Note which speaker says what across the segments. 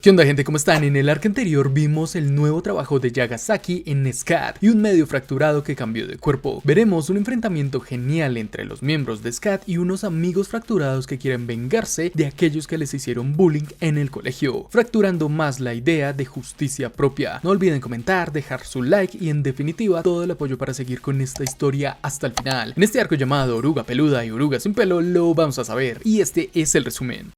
Speaker 1: ¿Qué onda, gente? ¿Cómo están? En el arco anterior vimos el nuevo trabajo de Yagasaki en SCAD y un medio fracturado que cambió de cuerpo. Veremos un enfrentamiento genial entre los miembros de SCAD y unos amigos fracturados que quieren vengarse de aquellos que les hicieron bullying en el colegio, fracturando más la idea de justicia propia. No olviden comentar, dejar su like y en definitiva todo el apoyo para seguir con esta historia hasta el final. En este arco llamado Oruga Peluda y Oruga Sin Pelo lo vamos a saber y este es el resumen.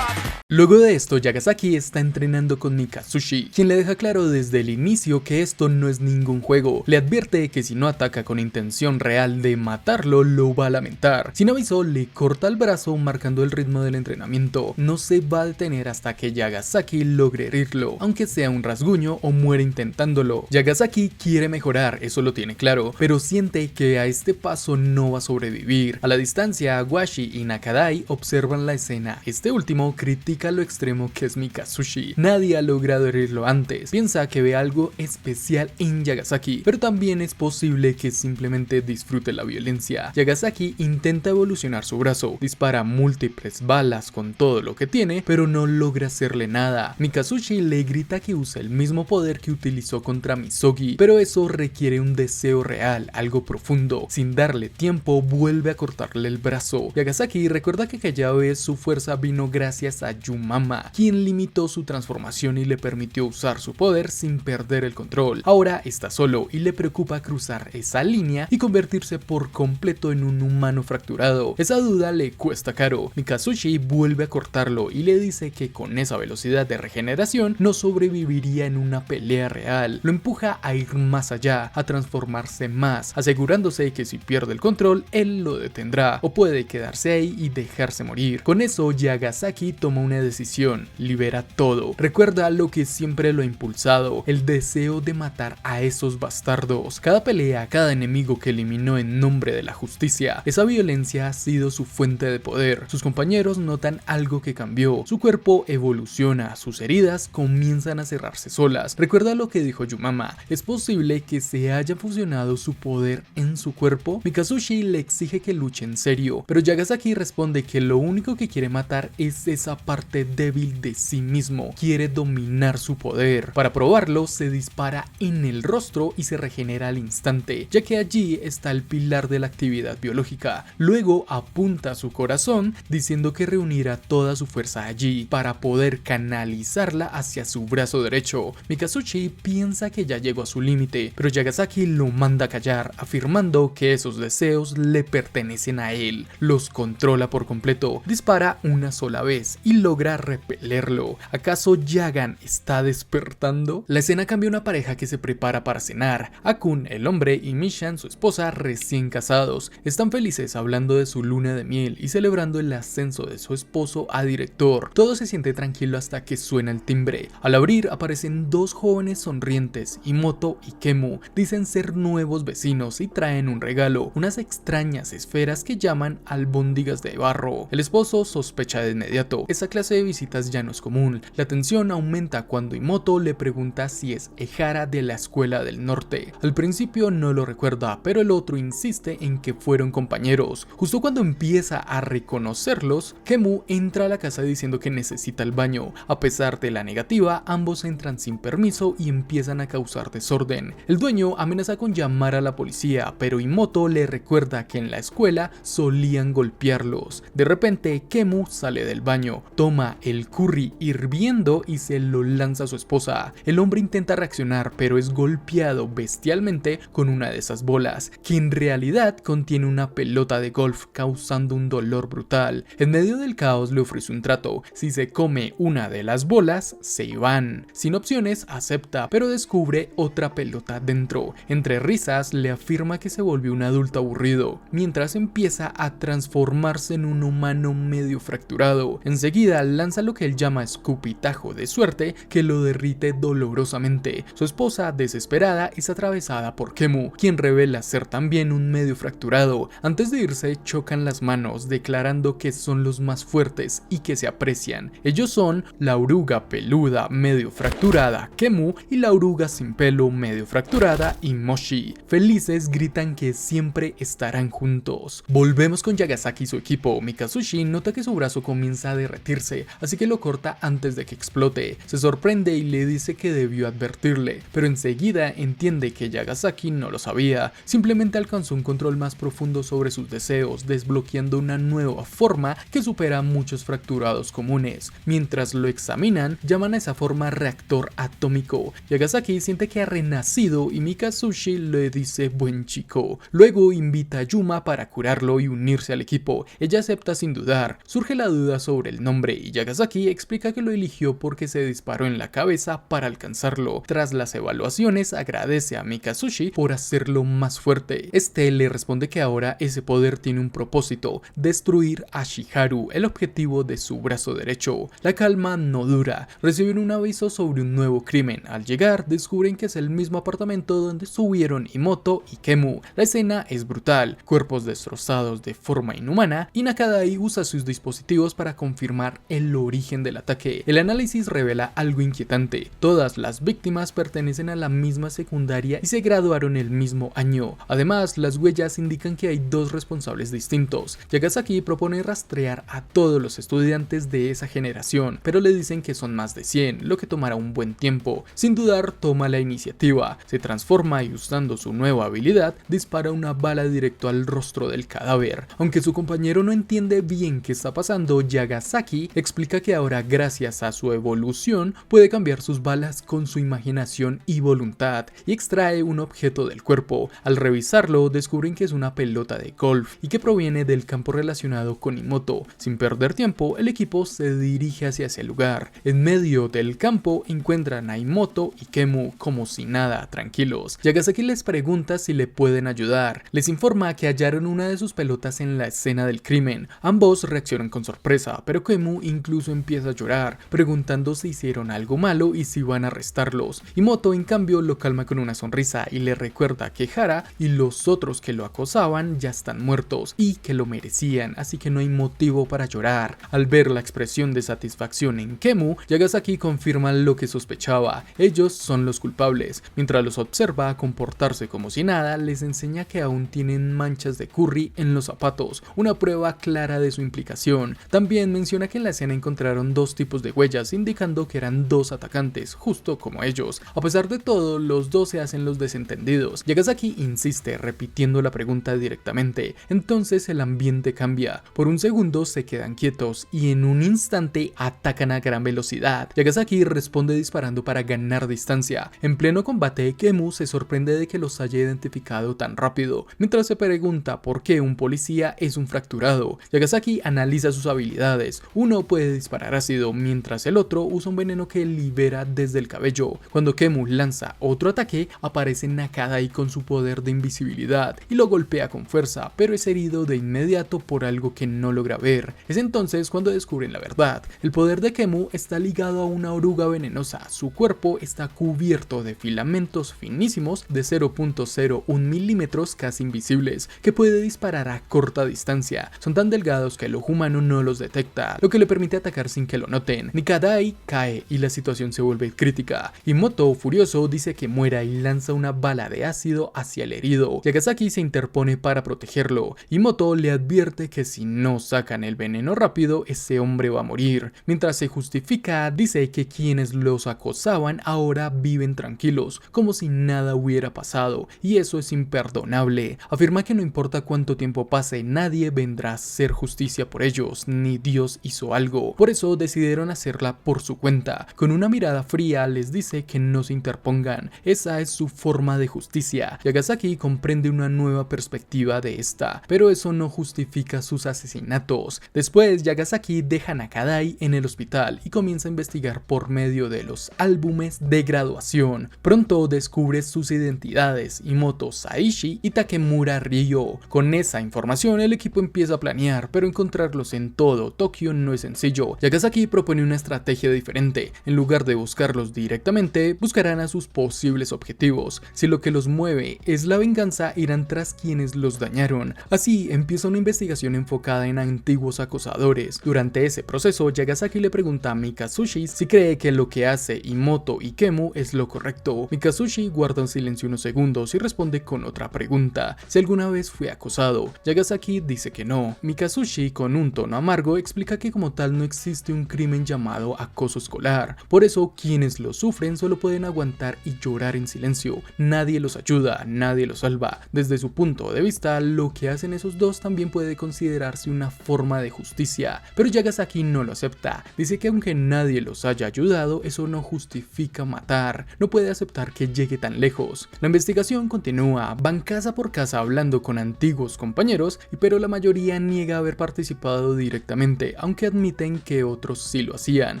Speaker 1: Luego de esto, Yagasaki está entrenando con Mikazushi, quien le deja claro desde el inicio que esto no es ningún juego. Le advierte que si no ataca con intención real de matarlo, lo va a lamentar. Sin aviso, le corta el brazo marcando el ritmo del entrenamiento. No se va a detener hasta que Yagasaki logre herirlo, aunque sea un rasguño o muere intentándolo. Yagasaki quiere mejorar, eso lo tiene claro, pero siente que a este paso no va a sobrevivir. A la distancia, Washi y Nakadai observan la escena. Este último critica lo extremo que es Mikazushi. Nadie ha logrado herirlo antes. Piensa que ve algo especial en Yagasaki, pero también es posible que simplemente disfrute la violencia. Yagasaki intenta evolucionar su brazo, dispara múltiples balas con todo lo que tiene, pero no logra hacerle nada. Mikazushi le grita que usa el mismo poder que utilizó contra Misogi, pero eso requiere un deseo real, algo profundo. Sin darle tiempo, vuelve a cortarle el brazo. Yagasaki recuerda que aquella vez su fuerza vino gracias a Yumama, quien limitó su transformación y le permitió usar su poder sin perder el control. Ahora está solo y le preocupa cruzar esa línea y convertirse por completo en un humano fracturado. Esa duda le cuesta caro. Mikazushi vuelve a cortarlo y le dice que con esa velocidad de regeneración no sobreviviría en una pelea real. Lo empuja a ir más allá, a transformarse más, asegurándose que si pierde el control, él lo detendrá o puede quedarse ahí y dejarse morir. Con eso, Yagasaki toma una decisión, libera todo. Recuerda lo que siempre lo ha impulsado, el deseo de matar a esos bastardos. Cada pelea, cada enemigo que eliminó en nombre de la justicia, esa violencia ha sido su fuente de poder. Sus compañeros notan algo que cambió, su cuerpo evoluciona, sus heridas comienzan a cerrarse solas. Recuerda lo que dijo Yumama, es posible que se haya fusionado su poder en su cuerpo. Mikazushi le exige que luche en serio, pero Yagasaki responde que lo único que quiere matar es esa parte débil de sí mismo, quiere dominar su poder. Para probarlo, se dispara en el rostro y se regenera al instante, ya que allí está el pilar de la actividad biológica. Luego apunta a su corazón, diciendo que reunirá toda su fuerza allí para poder canalizarla hacia su brazo derecho. Mikazushi piensa que ya llegó a su límite, pero Yagasaki lo manda a callar, afirmando que esos deseos le pertenecen a él. Los controla por completo, dispara una sola vez y logra repelerlo. ¿Acaso Yagan está despertando? La escena cambia a una pareja que se prepara para cenar. Akun, el hombre, y Mishan, su esposa, recién casados, están felices hablando de su luna de miel y celebrando el ascenso de su esposo a director. Todo se siente tranquilo hasta que suena el timbre. Al abrir aparecen dos jóvenes sonrientes, Imoto y Kemu. Dicen ser nuevos vecinos y traen un regalo, unas extrañas esferas que llaman albóndigas de barro. El esposo sospecha de inmediato. Esa clase de visitas ya no es común. La tensión aumenta cuando Imoto le pregunta si es Ehara de la escuela del norte. Al principio no lo recuerda, pero el otro insiste en que fueron compañeros. Justo cuando empieza a reconocerlos, Kemu entra a la casa diciendo que necesita el baño. A pesar de la negativa, ambos entran sin permiso y empiezan a causar desorden. El dueño amenaza con llamar a la policía, pero Imoto le recuerda que en la escuela solían golpearlos. De repente, Kemu sale del baño, toma el curry hirviendo y se lo lanza a su esposa. El hombre intenta reaccionar, pero es golpeado bestialmente con una de esas bolas, que en realidad contiene una pelota de golf, causando un dolor brutal. En medio del caos le ofrece un trato: si se come una de las bolas, se van. Sin opciones, acepta, pero descubre otra pelota dentro. Entre risas, le afirma que se volvió un adulto aburrido, mientras empieza a transformarse en un humano medio fracturado. Enseguida lanza lo que él llama escupitajo de suerte, que lo derrite dolorosamente. Su esposa, desesperada, es atravesada por Kemu, quien revela ser también un medio fracturado. Antes de irse, chocan las manos, declarando que son los más fuertes y que se aprecian. Ellos son la oruga peluda medio fracturada, Kemu, y la oruga sin pelo medio fracturada, Imoshi. Felices gritan que siempre estarán juntos. Volvemos con Yagasaki y su equipo. Mikazushi nota que su brazo comienza a derretirse defenderse, así que lo corta antes de que explote. Se sorprende y le dice que debió advertirle, pero enseguida entiende que Yagasaki no lo sabía, simplemente alcanzó un control más profundo sobre sus deseos, desbloqueando una nueva forma que supera a muchos fracturados comunes. Mientras lo examinan, llaman a esa forma reactor atómico. Yagasaki siente que ha renacido y Mikatsushi le dice buen chico. Luego invita a Yuma para curarlo y unirse al equipo. Ella acepta sin dudar. Surge la duda sobre el nombre y Yagasaki explica que lo eligió porque se disparó en la cabeza para alcanzarlo. Tras las evaluaciones, agradece a Mikatsushi por hacerlo más fuerte. Este le responde que ahora ese poder tiene un propósito: destruir a Shiharu, el objetivo de su brazo derecho. La calma no dura. Reciben un aviso sobre un nuevo crimen. Al llegar, descubren que es el mismo apartamento donde estuvieron Imoto y Kemu. La escena es brutal, cuerpos destrozados de forma inhumana, y Nakadai usa sus dispositivos para confirmar el origen del ataque. El análisis revela algo inquietante: todas las víctimas pertenecen a la misma secundaria y se graduaron el mismo año. Además, las huellas indican que hay dos responsables distintos. Yagasaki propone rastrear a todos los estudiantes de esa generación, pero le dicen que son más de 100, lo que tomará un buen tiempo. Sin dudar, toma la iniciativa, se transforma y usando su nueva habilidad, dispara una bala directo al rostro del cadáver. Aunque su compañero no entiende bien qué está pasando, Yagasaki explica que ahora, gracias a su evolución, puede cambiar sus balas con su imaginación y voluntad, y extrae un objeto del cuerpo. Al revisarlo, descubren que es una pelota de golf y que proviene del campo relacionado con Imoto. Sin perder tiempo, el equipo se dirige hacia ese lugar. En medio del campo encuentran a Imoto y Kemu como si nada, tranquilos. Yagasaki les pregunta si le pueden ayudar. Les informa que hallaron una de sus pelotas en la escena del crimen. Ambos reaccionan con sorpresa, pero Kemu incluso empieza a llorar, preguntando si hicieron algo malo y si van a arrestarlos. Imoto, en cambio, lo calma con una sonrisa y le recuerda que Hara y los otros que lo acosaban ya están muertos y que lo merecían, así que no hay motivo para llorar. Al ver la expresión de satisfacción en Kemu, Yagasaki confirma lo que sospechaba: ellos son los culpables. Mientras los observa comportarse como si nada, les enseña que aún tienen manchas de curry en los zapatos, una prueba clara de su implicación. También menciona que en la escena encontraron dos tipos de huellas, indicando que eran dos atacantes, justo como ellos. A pesar de todo, los dos se hacen los desentendidos. Yagasaki insiste, repitiendo la pregunta directamente. Entonces el ambiente cambia. Por un segundo se quedan quietos y en un instante atacan a gran velocidad. Yagasaki responde disparando para ganar distancia. En pleno combate, Kemu se sorprende de que los haya identificado tan rápido, mientras se pregunta por qué un policía es un fracturado. Yagasaki analiza sus habilidades. Uno puede disparar ácido, mientras el otro usa un veneno que libera desde el cabello. Cuando Kemu lanza otro ataque, aparece Nakadai con su poder de invisibilidad y lo golpea con fuerza, pero es herido de inmediato por algo que no logra ver. Es entonces cuando descubren la verdad. El poder de Kemu está ligado a una oruga venenosa. Su cuerpo está cubierto de filamentos finísimos de 0.01 milímetros casi invisibles, que puede disparar a corta distancia. Son tan delgados que el ojo humano no los detecta, lo que le permite atacar sin que lo noten. Nakadai cae y la situación se vuelve crítica. Imoto, furioso, dice que muera y lanza una bala de ácido hacia el herido. Yagasaki se interpone para protegerlo. Imoto le advierte que si no sacan el veneno rápido, ese hombre va a morir. Mientras se justifica, dice que quienes los acosaban ahora viven tranquilos, como si nada hubiera pasado, y eso es imperdonable. Afirma que no importa cuánto tiempo pase, nadie vendrá a hacer justicia por ellos, ni Dios hizo algo. Por eso decidieron hacerla por su cuenta. Con una mirada fría les dice que no se interpongan. Esa es su forma de justicia. Yagasaki comprende una nueva perspectiva de esta, pero eso no justifica sus asesinatos. Después, Yagasaki deja a Nakadai en el hospital y comienza a investigar por medio de los álbumes de graduación. Pronto descubre sus identidades: Imoto Saishi y Takemura Ryo. Con esa información, el equipo empieza a planear, pero encontrarlos en todo Tokio no es sencillo. Yagasaki propone una estrategia diferente. En lugar de buscarlos directamente, buscarán a sus posibles objetivos. Si lo que los mueve es la venganza, irán tras quienes los dañaron. Así empieza una investigación enfocada en antiguos acosadores. Durante ese proceso, Yagasaki le pregunta a Mikatsushi si cree que lo que hace Imoto y Kemu es lo correcto. Mikatsushi guarda un silencio unos segundos y responde con otra pregunta: si alguna vez fue acosado. Yagasaki dice que no. Mikatsushi, con un tono amargo, explica que como tal no existe un crimen llamado acoso escolar. Por eso quienes lo sufren solo pueden aguantar y llorar en silencio. Nadie los ayuda, nadie los salva. Desde su punto de vista, lo que hacen esos dos también puede considerarse una forma de justicia, pero Yagasaki no lo acepta. Dice que aunque nadie los haya ayudado, eso no justifica matar. No puede aceptar que llegue tan lejos. La investigación continúa, van casa por casa hablando con antiguos compañeros, pero la mayoría niega haber participado directamente, aunque admiten que otros sí lo hacían.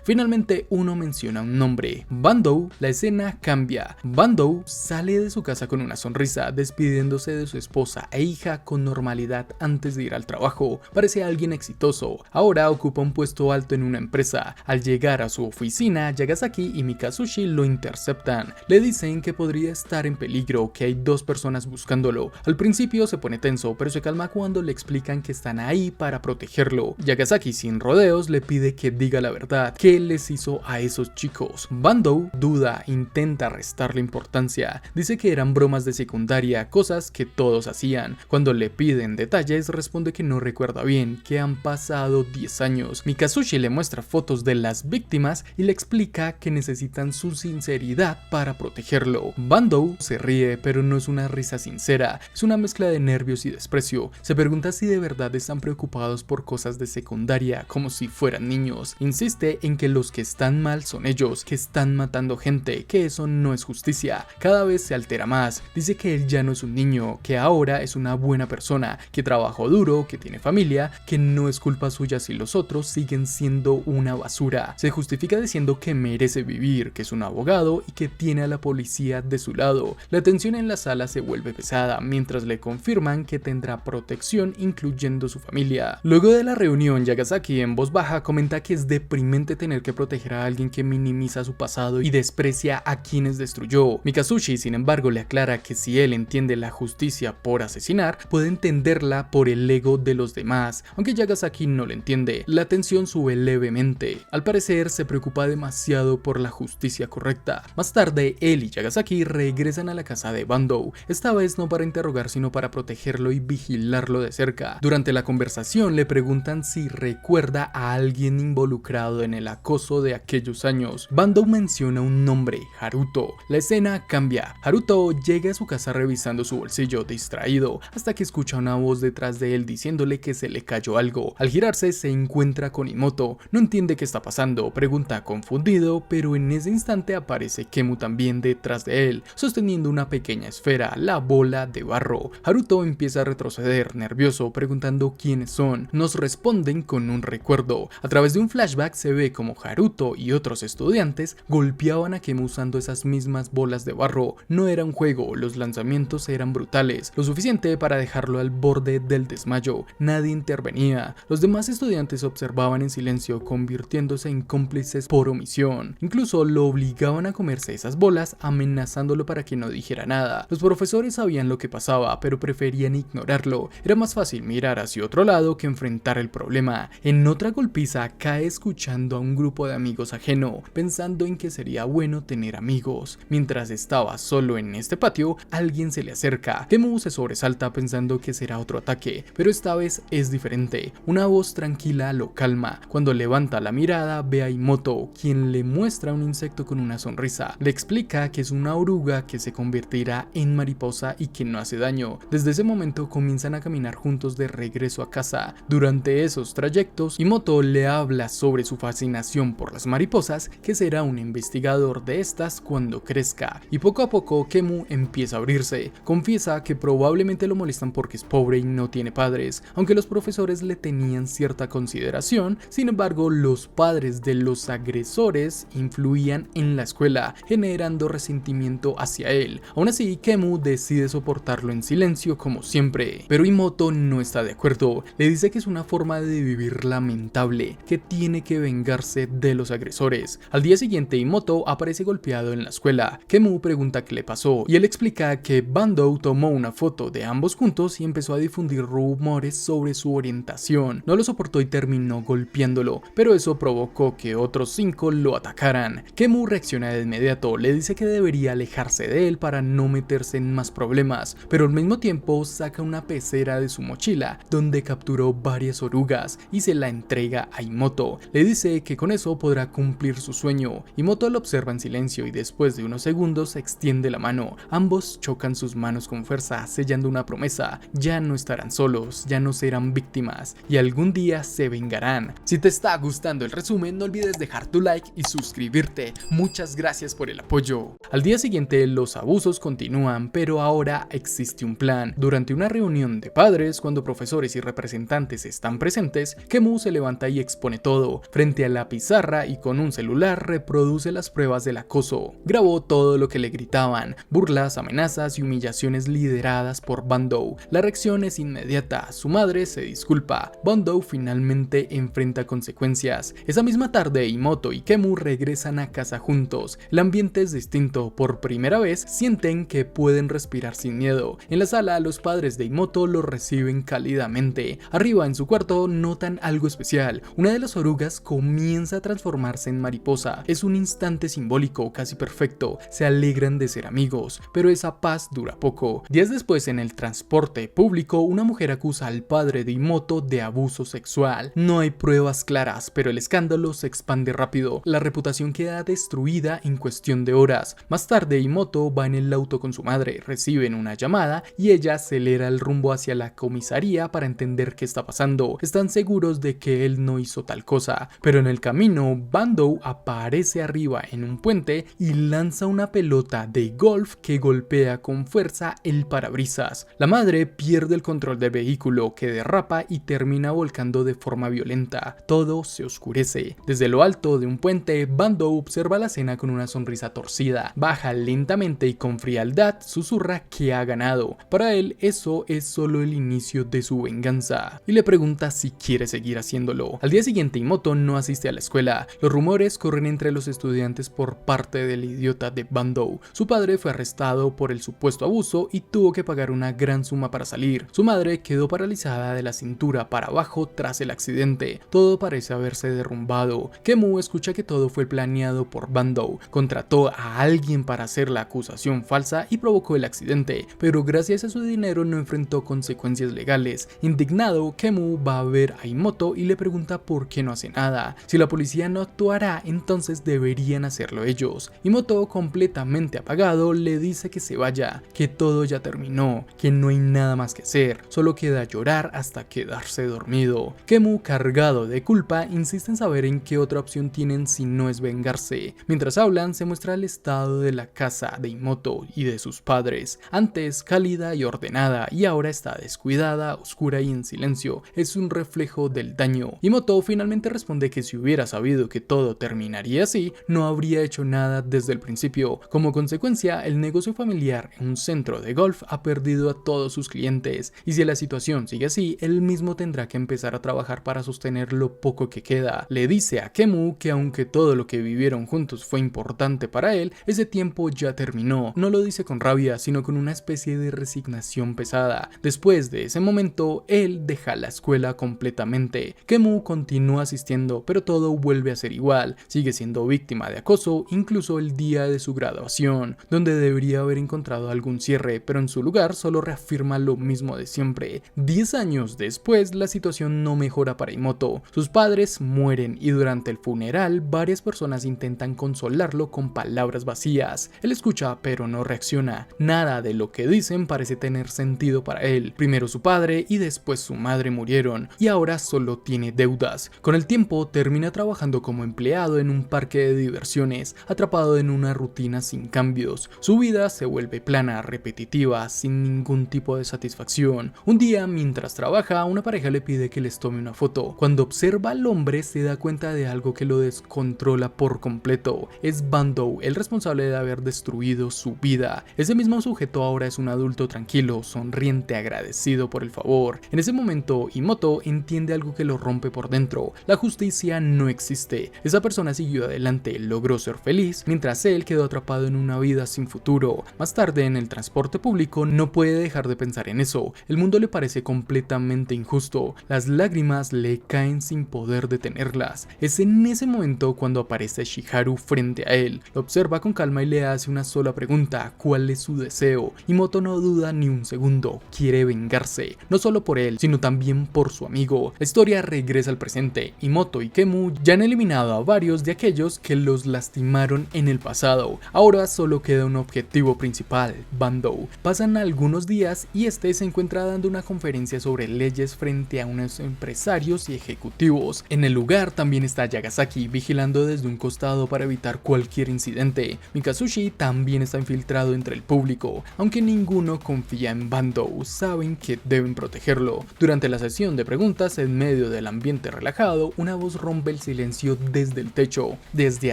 Speaker 1: Finalmente uno menciona un nombre, Bandou. La escena cambia. Bandou sale de su casa con una sonrisa, despidiéndose de su esposa e hija con normalidad antes de ir al trabajo. Parece alguien exitoso. Ahora ocupa un puesto alto en una empresa. Al llegar a su oficina, Yagasaki y Mikasushi lo interceptan. Le dicen que podría estar en peligro, que hay dos personas buscándolo. Al principio se pone tenso, pero se calma cuando le explican que están ahí para protegerlo. Yagasaki, sin rodeos, le pide que diga la verdad. ¿Qué les hizo a esos chicos? Bandou duda, intenta restarle importancia. Dice que eran bromas de secundaria, cosas que todos hacían. Cuando le piden detalles, responde que no recuerda bien, que han pasado 10 años. Mikasushi le muestra fotos de las víctimas y le explica que necesitan su sinceridad para protegerlo. Bandou se ríe, pero no es una risa sincera, es una mezcla de nervios y desprecio. Se pregunta si de verdad están preocupados por cosas de secundaria, como si fueran niños. Insiste en que los que están mal son ellos, que están matando gente, que eso no es justicia. Cada vez se altera más, dice que él ya no es un niño, que ahora es una buena persona, que trabajó duro, que tiene familia, que no es culpa suya si los otros siguen siendo una basura. Se justifica diciendo que merece vivir, que es un abogado y que tiene a la policía de su lado. La tensión en la sala se vuelve pesada, mientras le confirman que tendrá protección incluyendo su familia. Luego de la reunión, Yagasaki en voz baja comenta que es deprimente tener que proteger a alguien que minimiza su pasado y desprecia a quienes destruyó. Mikasushi, sin embargo, le aclara que si él entiende la justicia por asesinar, puede entenderla por el ego de los demás, aunque Yagasaki no lo entiende. La tensión sube levemente. Al parecer, se preocupa demasiado por la justicia correcta. Más tarde, él y Yagasaki regresan a la casa de Bandou, esta vez no para interrogar sino para protegerlo y vigilarlo de cerca. Durante la conversación le preguntan si recuerda a alguien involucrado en el acoso de aquellos años. Bandou menciona un nombre, Haruto. La escena cambia. Haruto llega a su casa revisando su bolsillo distraído, hasta que escucha una voz detrás de él diciéndole que se le cayó algo. Al girarse se encuentra con Imoto, no entiende qué está pasando, pregunta confundido, pero en ese instante aparece Kemu también detrás de él, sosteniendo una pequeña esfera, la bola de barro. Haruto empieza a retroceder, nervioso, preguntando quiénes son. Nos responden con un recuerdo. A través de un flashback se ve como Haruto y otros estudiantes golpeaban a Kemu usando esas mismas bolas de barro. No era un juego, los lanzamientos eran brutales, lo suficiente para dejarlo al borde del desmayo. Nadie intervenía. Los demás estudiantes observaban en silencio, convirtiéndose en cómplices por omisión. Incluso lo obligaban a comerse esas bolas, amenazándolo para que no dijera nada. Los profesores sabían lo que pasaba, pero preferían ignorarlo. Era más fácil mirar hacia otro lado que enfrentar el problema. En otra golpiza cae escuchando a un grupo de amigos ajeno, pensando en que sería bueno tener amigos. Mientras estaba solo en este patio, alguien se le acerca. Kemu se sobresalta pensando que será otro ataque, pero esta vez es diferente. Una voz tranquila lo calma. Cuando levanta la mirada, ve a Imoto, quien le muestra un insecto con una sonrisa. Le explica que es una oruga que se convertirá en mariposa y que no hace daño. Desde ese momento comienzan a caminar juntos de regreso a casa. Durante esos trayectos, Imoto le habla sobre su fascinación por las mariposas, que será un investigador de estas cuando crezca. Y poco a poco Kemu empieza a abrirse. Confiesa que probablemente lo molestan porque es pobre y no tiene padres, aunque los profesores le tenían cierta consideración. Sin embargo, los padres de los agresores influían en la escuela, generando resentimiento hacia él. Aún así, Kemu decide soportarlo en silencio como siempre, pero Imoto no está de acuerdo. Le dice que es una forma de vivir lamentable, que tiene que vengarse de los agresores. Al día siguiente, Imoto aparece golpeado en la escuela. Kemu pregunta qué le pasó y él explica que Bandou tomó una foto de ambos juntos y empezó a difundir rumores sobre su orientación. No lo soportó y terminó golpeándolo, pero eso provocó que otros 5 lo atacaran. Kemu reacciona de inmediato, le dice que debería alejarse de él para no meterse en más problemas, pero al mismo tiempo saca una pecera de su mochila donde capturó varias orugas y se la entrega entrega a Imoto. Le dice que con eso podrá cumplir su sueño. Imoto lo observa en silencio y después de unos segundos extiende la mano. Ambos chocan sus manos con fuerza, sellando una promesa: ya no estarán solos, ya no serán víctimas y algún día se vengarán. Si te está gustando el resumen, no olvides dejar tu like y suscribirte. Muchas gracias por el apoyo. Al día siguiente los abusos continúan, pero ahora existe un plan. Durante una reunión de padres, cuando profesores y representantes están presentes, Kemu se levanta y expone todo. Frente a la pizarra y con un celular reproduce las pruebas del acoso. Grabó todo lo que le gritaban, burlas, amenazas y humillaciones lideradas por Bandou. La reacción es inmediata, su madre se disculpa. Bandou finalmente enfrenta consecuencias. Esa misma tarde, Imoto y Kemu regresan a casa juntos. El ambiente es distinto. Por primera vez sienten que pueden respirar sin miedo. En la sala, los padres de Imoto lo reciben cálidamente. Arriba en su cuarto notan algo especial. Una de las orugas comienza a transformarse en mariposa. Es un instante simbólico, casi perfecto. Se alegran de ser amigos, pero esa paz dura poco. Días después, en el transporte público, una mujer acusa al padre de Imoto de abuso sexual. No hay pruebas claras, pero el escándalo se expande rápido. La reputación queda destruida en cuestión de horas. Más tarde, Imoto va en el auto con su madre, reciben una llamada y ella acelera el rumbo hacia la comisaría para entender qué está pasando. Están seguros de que él no hizo tal cosa, pero en el camino, Bandou aparece arriba en un puente y lanza una pelota de golf que golpea con fuerza el parabrisas. La madre pierde el control del vehículo, que derrapa y termina volcando de forma violenta. Todo se oscurece. Desde lo alto de un puente, Bandou observa la escena con una sonrisa torcida. Baja lentamente y con frialdad susurra que ha ganado. Para él, eso es solo el inicio de su venganza y le pregunta si quiere seguir haciéndolo. Al día siguiente, Imoto no asiste a la escuela. Los rumores corren entre los estudiantes por parte del idiota de Bandou. Su padre fue arrestado por el supuesto abuso y tuvo que pagar una gran suma para salir. Su madre quedó paralizada de la cintura para abajo tras el accidente. Todo parece haberse derrumbado. Kemu escucha que todo fue planeado por Bandou. Contrató a alguien para hacer la acusación falsa y provocó el accidente, pero gracias a su dinero no enfrentó consecuencias legales. Indignado, Kemu va a ver a Imoto y le pregunta por qué no hace nada. Si la policía no actuará, entonces deberían hacerlo ellos. Imoto, completamente apagado, le dice que se vaya, que todo ya terminó, que no hay nada más que hacer, solo queda llorar hasta quedarse dormido. Kemu, cargado de culpa, insiste en saber en qué otra opción tienen si no es vengarse. Mientras hablan, se muestra el estado de la casa de Imoto y de sus padres. Antes cálida y ordenada, y ahora está descuidada, oscura y en silencio. Es un reflejo del daño. Imoto finalmente responde que si hubiera sabido que todo terminaría así, no habría hecho nada desde el principio. Como consecuencia, el negocio familiar, un centro de golf, ha perdido a todos sus clientes, y si la situación sigue así, él mismo tendrá que empezar a trabajar para sostener lo poco que queda. Le dice a Kemu que aunque todo lo que vivieron juntos fue importante para él, ese tiempo ya terminó. No lo dice con rabia, sino con una especie de resignación pesada. Después de ese momento, él deja la escuela completamente. Kemu continúa asistiendo, pero todo vuelve a ser igual. Sigue siendo víctima de acoso, incluso el día de su graduación, donde debería haber encontrado algún cierre, pero en su lugar solo reafirma lo mismo de siempre. 10 años después, la situación no mejora para Imoto. Sus padres mueren y durante el funeral, varias personas intentan consolarlo con palabras vacías. Él escucha, pero no reacciona. Nada de lo que dicen parece tener sentido para él. Primero su padre y después su madre murieron, y ahora solo tiene deudas. Con el tiempo, termina trabajando como empleado en un parque de diversiones, atrapado en una rutina sin cambios. Su vida se vuelve plana, repetitiva, sin ningún tipo de satisfacción. Un día, mientras trabaja, una pareja le pide que les tome una foto. Cuando observa al hombre, se da cuenta de algo que lo descontrola por completo. Es Bandou, el responsable de haber destruido su vida. Ese mismo sujeto ahora es un adulto tranquilo, sonriente, agradecido por el favor. En ese momento, Imoto entiende algo que lo rompe por dentro. La justicia no existe. Esa persona siguió adelante, logró ser feliz, mientras él quedó atrapado en una vida sin futuro. Más tarde, en el transporte público, no puede dejar de pensar en eso. El mundo le parece completamente injusto. Las lágrimas le caen sin poder detenerlas. Es en ese momento cuando aparece Shiharu frente a él. Lo observa con calma y le hace una sola pregunta: ¿cuál es su deseo? Imoto no duda ni un segundo. Quiere vengarse, no solo por él, sino también por su amigo. La historia regresa al presente y Moto y Kemu ya han eliminado a varios de aquellos que los lastimaron en el pasado. Ahora solo queda un objetivo principal, Bandou. Pasan algunos días y este se encuentra dando una conferencia sobre leyes frente a unos empresarios y ejecutivos. En el lugar también está Yagasaki vigilando desde un costado para evitar cualquier incidente. Mikazushi también está infiltrado entre el público, aunque ninguno confía en Bandou, saben que deben protegerlo. Durante la sesión de preguntas, en medio del ambiente relajado, una voz rompe el silencio desde el techo. Desde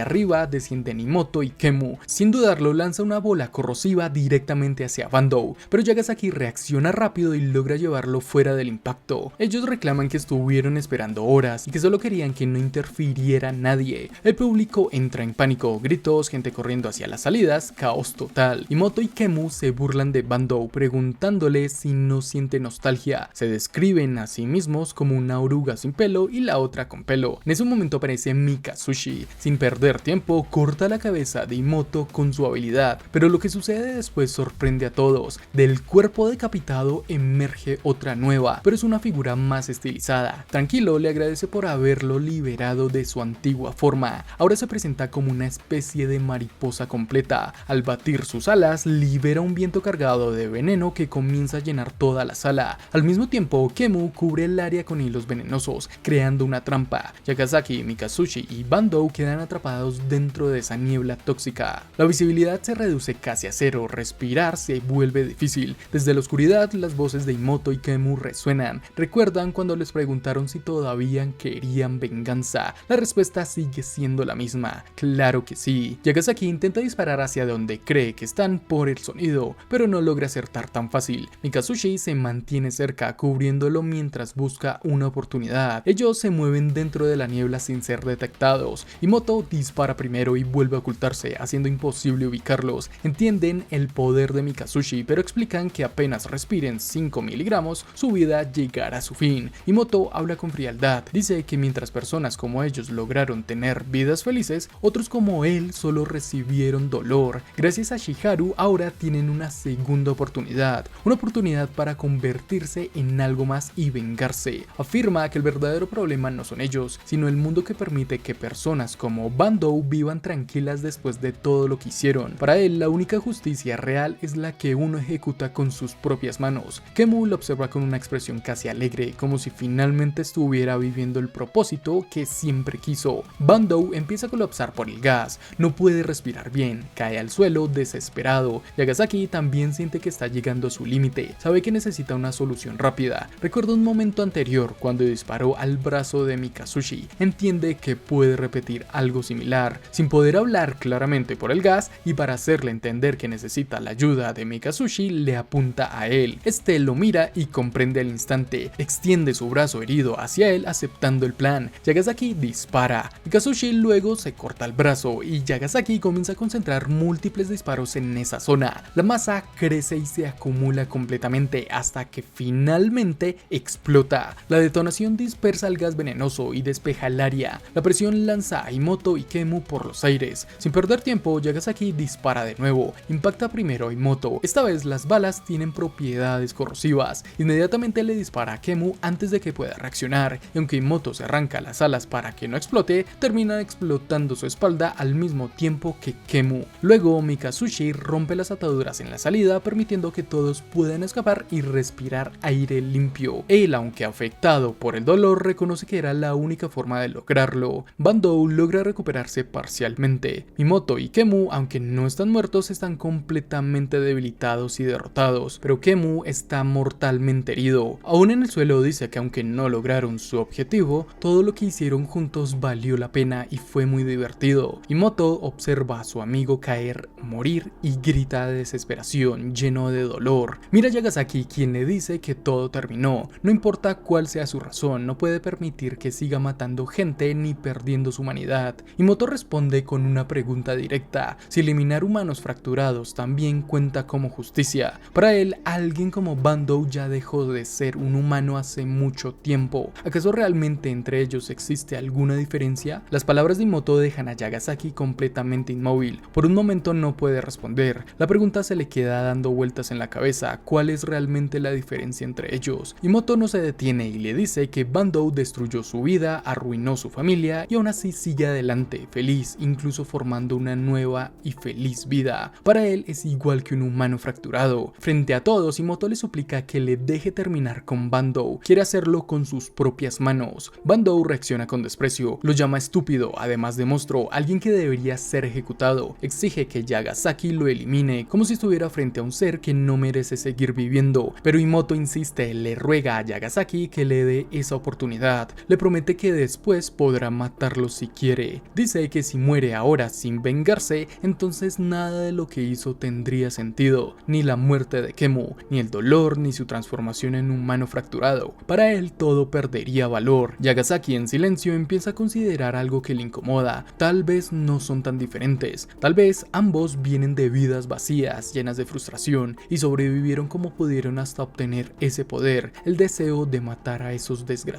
Speaker 1: arriba descienden Moto y Kemu. Sin dudarlo, lanza una bola corrosiva directamente hacia Bandou, pero Yagasaki reacciona rápido y logra llevarlo fuera del impacto. Ellos reclaman que estuvieron esperando horas y que solo querían que no interfiriera nadie. El público entra en pánico, gritos, gente corriendo hacia las salidas, caos total. Y Moto y Kemu se burlan de Bandou preguntándole si no siente nostalgia. Se describen a sí mismos como una oruga sin pelo y la otra con pelo. En ese momento aparece Mikazushi. Sin perder tiempo, corta la cabeza de Moto con su habilidad, pero lo que sucede después sorprende a todos. Del cuerpo decapitado emerge otra nueva, pero es una figura más estilizada. Tranquilo le agradece por haberlo liberado de su antigua forma. Ahora se presenta como una especie de mariposa completa. Al batir sus alas, libera un viento cargado de veneno que comienza a llenar toda la sala. Al mismo tiempo, Kemu cubre el área con hilos venenosos, creando una trampa. Yagasaki, Mikazushi y Bandou quedan atrapados dentro de esa niebla tóxica. La visibilidad se reduce casi a cero, respirar se vuelve difícil. Desde la oscuridad, las voces de Moto y Kemu resuenan. ¿Recuerdan cuando les preguntaron si todavía querían venganza? La respuesta sigue siendo la misma. Claro que sí. Yagasaki intenta disparar hacia donde cree que están por el sonido, pero no logra acertar tan fácil. Mikazushi se mantiene cerca, cubriéndolo mientras busca una oportunidad. Ellos se mueven dentro de la niebla sin ser detectados, y Moto dispara primero y vuelve a ocultarse, haciendo imposible ubicarlos. Entienden el poder de Mikazushi, pero explican que apenas respiren 5 miligramos, su vida llegará a su fin. Y Moto habla con frialdad. Dice que mientras personas como ellos lograron tener vidas felices, otros como él solo recibieron dolor. Gracias a Shiharu ahora tienen una segunda oportunidad, una oportunidad para convertirse en algo más y vengarse. Afirma que el verdadero problema no son ellos, sino el mundo que permite que personas como Bandou vivan tranquilas después de todo lo que hicieron. Para él, la única justicia real es la que uno ejecuta con sus propias manos. Kemu lo observa con una expresión casi alegre, como si finalmente estuviera viviendo el propósito que siempre quiso. Bandou empieza a colapsar por el gas, no puede respirar bien, cae al suelo desesperado. Yagasaki también siente que está llegando a su límite, sabe que necesita una solución rápida. Recuerda un momento anterior cuando disparó al brazo de Mikazushi, entiende que puede repetir algo similar, sin poder hablar claramente por el gas, y para hacerle entender que necesita la ayuda de Mikazushi le apunta a él. Este lo mira y comprende al instante, extiende su brazo herido hacia él aceptando el plan. Yagasaki dispara, Mikazushi luego se corta el brazo y Yagasaki comienza a concentrar múltiples disparos en esa zona. La masa crece y se acumula completamente hasta que finalmente explota. La detonación dispersa el gas venenoso y despeja el área. La presión lanza a Moto y Kemu por los aires. Sin perder tiempo, Yagasaki dispara de nuevo. Impacta primero a Moto. Esta vez las balas tienen propiedades corrosivas. Inmediatamente le dispara a Kemu antes de que pueda reaccionar. Y aunque Moto se arranca las alas para que no explote, termina explotando su espalda al mismo tiempo que Kemu. Luego Mikazushi rompe las ataduras en la salida, permitiendo que todos puedan escapar y respirar aire limpio. Él, aunque afectado por el dolor, reconoce que era la única forma de lograrlo. Bandou logra recuperarse parcialmente. Moto y Kemu, aunque no están muertos, están completamente debilitados y derrotados, pero Kemu está mortalmente herido. Aún en el suelo dice que aunque no lograron su objetivo, todo lo que hicieron juntos valió la pena y fue muy divertido. Moto observa a su amigo caer, morir y grita de desesperación, lleno de dolor. Mira a Yagasaki, quien le dice que todo terminó. No importa cuál sea su razón, no puede permitir que siga matando gente ni perdiendo su humanidad. Moto responde con una pregunta directa: si eliminar humanos fracturados también cuenta como justicia. Para él, alguien como Bandou ya dejó de ser un humano hace mucho tiempo. ¿Acaso realmente entre ellos existe alguna diferencia? Las palabras de Moto dejan a Yagasaki completamente inmóvil. Por un momento no puede responder. La pregunta se le queda dando vueltas en la cabeza: ¿cuál es realmente la diferencia entre ellos? Moto no se detiene y le dice que Bandou destruyó su vida, arruinó su familia y aún así sigue adelante, feliz, incluso formando una nueva y feliz vida. Para él es igual que un humano fracturado. Frente a todos, Imoto le suplica que le deje terminar con Bandou. Quiere hacerlo con sus propias manos. Bandou reacciona con desprecio, lo llama estúpido, además de monstruo, alguien que debería ser ejecutado. Exige que Yagasaki lo elimine, como si estuviera frente a un ser que no merece seguir viviendo. Pero Imoto insiste, le ruega a Yagasaki que le dé esa oportunidad. Le promete que después podrá matarlo si quiere. Dice que si muere ahora sin vengarse, entonces nada de lo que hizo tendría sentido. Ni la muerte de Kemu, ni el dolor, ni su transformación en humano fracturado. Para él todo perdería valor. Yagasaki en silencio empieza a considerar algo que le incomoda. Tal vez no son tan diferentes. Tal vez ambos vienen de vidas vacías, llenas de frustración, y sobrevivieron como pudieron hasta obtener ese poder, el deseo de matar a esos desgraciados.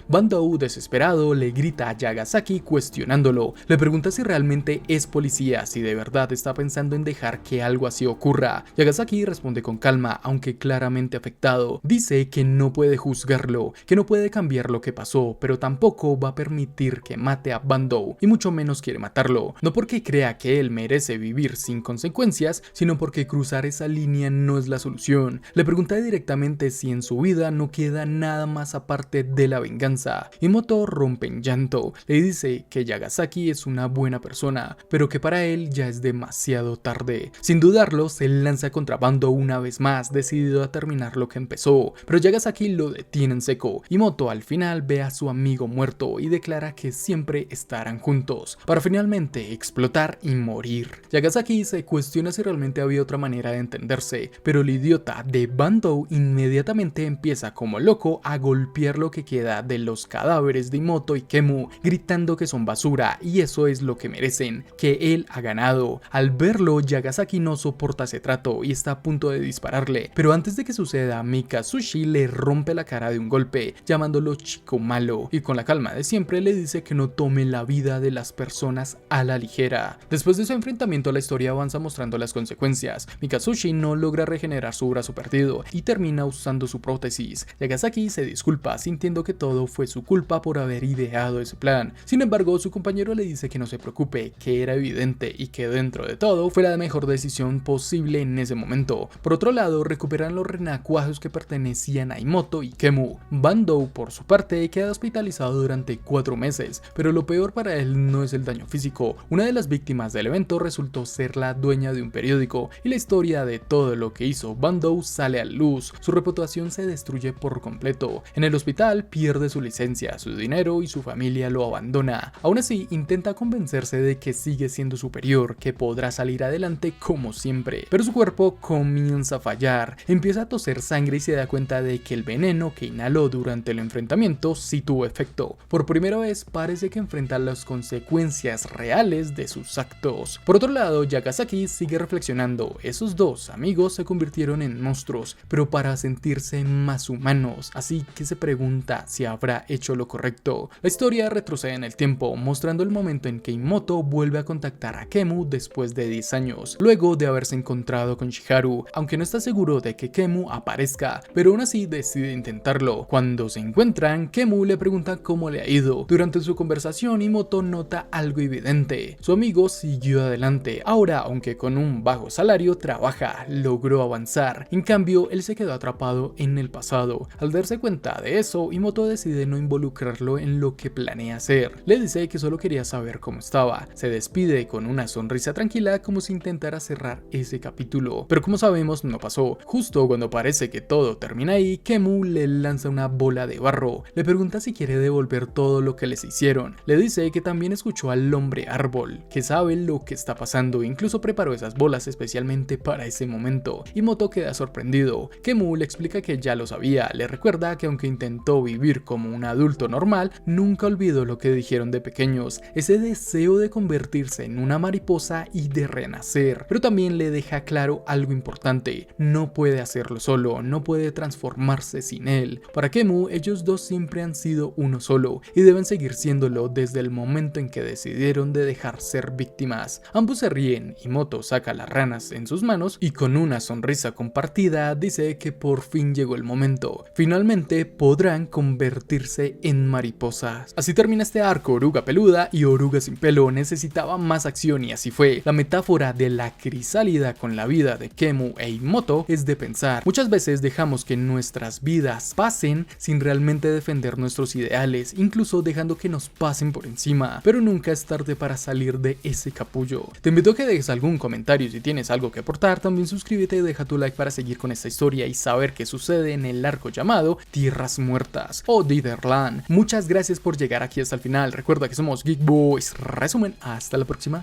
Speaker 1: Bandou, desesperado, le grita a Yagasaki cuestionándolo. Le pregunta si realmente es policía, si de verdad está pensando en dejar que algo así ocurra. Yagasaki responde con calma, aunque claramente afectado. Dice que no puede juzgarlo, que no puede cambiar lo que pasó, pero tampoco va a permitir que mate a Bandou, y mucho menos quiere matarlo. No porque crea que él merece vivir sin consecuencias, sino porque cruzar esa línea no es la solución. Le pregunta directamente si en su vida no queda nada más aparte de la venganza. Imoto rompe en llanto. Le dice que Yagasaki es una buena persona, pero que para él ya es demasiado tarde. Sin dudarlo, se lanza contra Bandou una vez más, decidido a terminar lo que empezó, pero Yagasaki lo detiene en seco. Imoto al final ve a su amigo muerto y declara que siempre estarán juntos, para finalmente explotar y morir. Yagasaki se cuestiona si realmente había otra manera de entenderse, pero el idiota de Bandou inmediatamente empieza como loco a golpear lo que queda de los cadáveres de Imoto y Kemu, gritando que son basura y eso es lo que merecen, que él ha ganado. Al verlo, Yagasaki no soporta ese trato y está a punto de dispararle, pero antes de que suceda, Mikatsushi le rompe la cara de un golpe, llamándolo chico malo, y con la calma de siempre le dice que no tome la vida de las personas a la ligera. Después de su enfrentamiento, la historia avanza mostrando las consecuencias. Mikatsushi no logra regenerar su brazo perdido y termina usando su prótesis. Yagasaki se disculpa, sintiendo que todo fue su culpa por haber ideado ese plan. Sin embargo, su compañero le dice que no se preocupe, que era evidente y que dentro de todo fue la mejor decisión posible en ese momento. Por otro lado, recuperan los renacuajos que pertenecían a Imoto y Kemu. Bandou, por su parte, queda hospitalizado durante 4 meses, pero lo peor para él no es el daño físico. Una de las víctimas del evento resultó ser la dueña de un periódico, y la historia de todo lo que hizo Bandou sale a luz. Su reputación se destruye por completo. En el hospital pierde su licencia, su dinero y su familia lo abandona. Aún así, intenta convencerse de que sigue siendo superior, que podrá salir adelante como siempre. Pero su cuerpo comienza a fallar, empieza a toser sangre y se da cuenta de que el veneno que inhaló durante el enfrentamiento sí tuvo efecto. Por primera vez parece que enfrenta las consecuencias reales de sus actos. Por otro lado, Yagasaki sigue reflexionando. Esos dos amigos se convirtieron en monstruos, pero para sentirse más humanos, así que se pregunta si habrá hecho lo correcto. La historia retrocede en el tiempo, mostrando el momento en que Imoto vuelve a contactar a Kemu después de 10 años, luego de haberse encontrado con Shiharu, aunque no está seguro de que Kemu aparezca, pero aún así decide intentarlo. Cuando se encuentran, Kemu le pregunta cómo le ha ido. Durante su conversación, Imoto nota algo evidente. Su amigo siguió adelante. Ahora, aunque con un bajo salario, trabaja, logró avanzar. En cambio, él se quedó atrapado en el pasado. Al darse cuenta de eso, Imoto decide no involucrarlo en lo que planea hacer. Le dice que solo quería saber cómo estaba. Se despide con una sonrisa tranquila como si intentara cerrar ese capítulo. Pero como sabemos, no pasó. Justo cuando parece que todo termina ahí, Kemu le lanza una bola de barro. Le pregunta si quiere devolver todo lo que les hicieron. Le dice que también escuchó al hombre árbol, que sabe lo que está pasando, incluso preparó esas bolas especialmente para ese momento. Imoto queda sorprendido. Kemu le explica que ya lo sabía, le recuerda que aunque intentó vivir como un adulto normal, nunca olvidó lo que dijeron de pequeños, ese deseo de convertirse en una mariposa y de renacer. Pero también le deja claro algo importante: no puede hacerlo solo, no puede transformarse sin él. Para Kemu, ellos dos siempre han sido uno solo y deben seguir siéndolo desde el momento en que decidieron de dejar ser víctimas. Ambos se ríen. Imoto saca las ranas en sus manos y con una sonrisa compartida dice que por fin llegó el momento. Finalmente podrán logran convertirse en mariposas. Así termina este arco. Oruga peluda y oruga sin pelo necesitaba más acción y así fue. La metáfora de la crisálida con la vida de Kemu e Imoto es de pensar. Muchas veces dejamos que nuestras vidas pasen sin realmente defender nuestros ideales, incluso dejando que nos pasen por encima, pero nunca es tarde para salir de ese capullo. Te invito a que dejes algún comentario si tienes algo que aportar, también suscríbete y deja tu like para seguir con esta historia y saber qué sucede en el arco llamado Tierras Muertas o Ditherland. Muchas gracias por llegar aquí hasta el final. Recuerda que somos Geek Boys. Resumen, hasta la próxima.